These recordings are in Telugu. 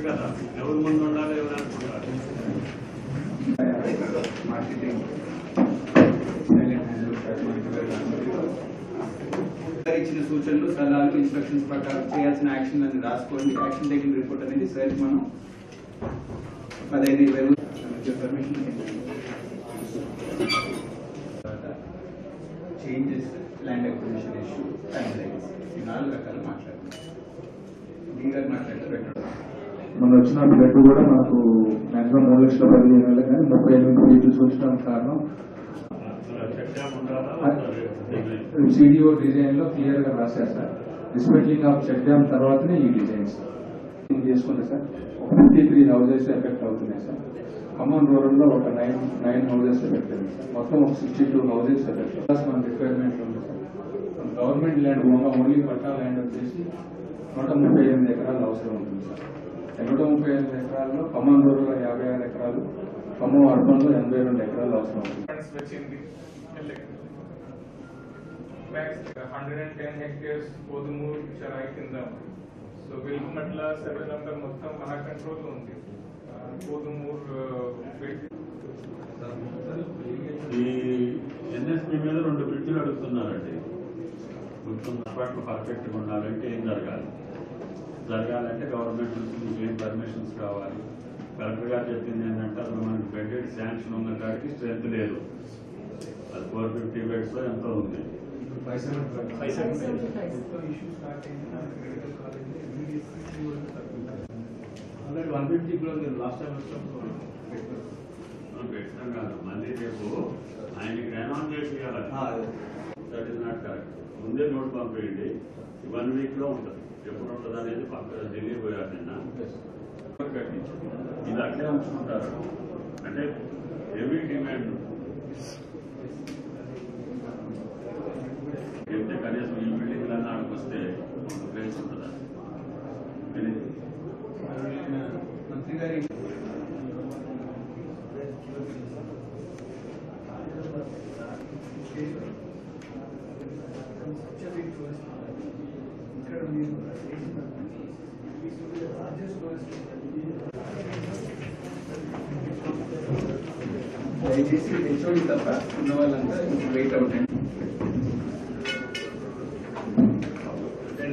కదా, ఎవరు ముందు ఉండాలి ఎవరు అనుకుంటారు. మార్కెటింగ్ ఇచ్చిన సూచనలు సలహాలు ఇన్స్ట్రక్షన్స్ ప్రకారం చేయాల్సిన యాక్షన్ అని రాసుకోండి. యాక్షన్ టేకింగ్ రిపోర్ట్ అనేది సరే మనం 15-20 permission changes land acquisition issue timelines ఈ 4 రకాలు మాట్లాడుతున్నాం. దీనిగా మాట్లాడితే పెట్టడం మన వచ్చిన బ్లడ్ కూడా మనకు మాక్సిమం 3,15,000 కానీ 38 లీటర్స్ వచ్చడానికి కారణం సిడిఓ డిజైన్ లో క్లియర్ గా రాశారు sir. Dismantling of check dam తర్వాతనే ఈ డిజైన్స్ చేసుకుంటే సార్ 53 హౌసెస్ ఎఫెక్ట్ అవుతున్నాయి సార్. ఖమ్మం రూరల్ లో ఒక 9 హౌసెస్ ఎఫెక్ట్ అయింది సార్. మొత్తం ఒక 62 హౌసెస్ ఎఫెక్ట్. మన రిక్వైర్మెంట్ ఉంది సార్. గవర్నమెంట్ ల్యాండ్ ఓన్లీ పట్టా ల్యాండ్ వచ్చేసి 138 ఎకరాలు అవసరం ఉంటుంది సార్. 135 ఎకరాల్లో ఖమ్మం రూరల్ 56 ఎకరాలు, ఖమ్మం అర్బన్ లో 82 ఎకరాలు అవసరం ఉంటుంది. 110 hectares Kodumur Charai కింద. సో వెలుగుమట్ల సెవెన్ నంబర్ మొత్తం మన కంట్రోల్లో ఉంది. కోదుమూర్ ఈ ఎన్ఎస్పి మీద 2 బ్రిడ్జిలు అడుగుతున్నారండి. మొత్తం పాటలు పర్ఫెక్ట్ గా ఉండాలంటే ఏం జరగాలంటే గవర్నమెంట్ నుంచి మీకు ఏం పర్మిషన్స్ కావాలి. కలెక్టర్ గారు చెప్పింది ఏంటంటే అసలు మనకి బెడ్ శాంక్షన్ ఉన్న కాడికి స్ట్రెంత్ లేదు. అది 450 బెడ్స్ ఎంతో ఉంది. 150 కిలో లాస్ట్ టైం పెట్టినాం కాదు, మళ్ళీ రేపు ఆయనకి రెనౌన్ చేసి దట్ ఈస్ నాట్ కరెక్ట్. ముందే నోట్ పంపేయండి. 1 వీక్ లో ఉంటుంది. ఎప్పుడు ఉంటుంది అనేది పక్క ఢిల్లీ పోయారు నిన్న. ఇది అట్లే ఉంచుకుంటారు అంటే హెవీ డిమాండ్ చెప్తే కనీసం ఈ బిల్డింగ్ అన్న వస్తే ప్లేస్ ఉంటుందా? మంత్రి గారి దయచేసి హెచ్ఓడి తప్ప ఉన్న వాళ్ళంతా వెయిట్ అవుట్ అండి.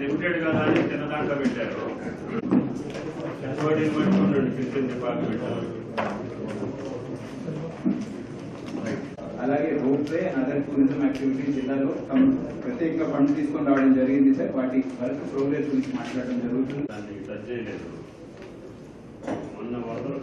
లిమిటెడ్ కదా అని చిన్న దాంట్లో పెట్టారు. హెచ్ఓడిని పట్టుకున్నాడు కిచెన్ డిపార్ట్మెంట్. అలాగే రోప్వే అదర్ టూరిజం యాక్టివిటీస్ జిల్లాలో ప్రత్యేకంగా ఫండ్స్ తీసుకొని రావడం జరిగింది సార్. వాటి వర్క్ ప్రోగ్రెస్ గురించి మాట్లాడడం జరుగుతుంది. దాన్ని టచ్ చేయలేదు. మొన్న వరదలు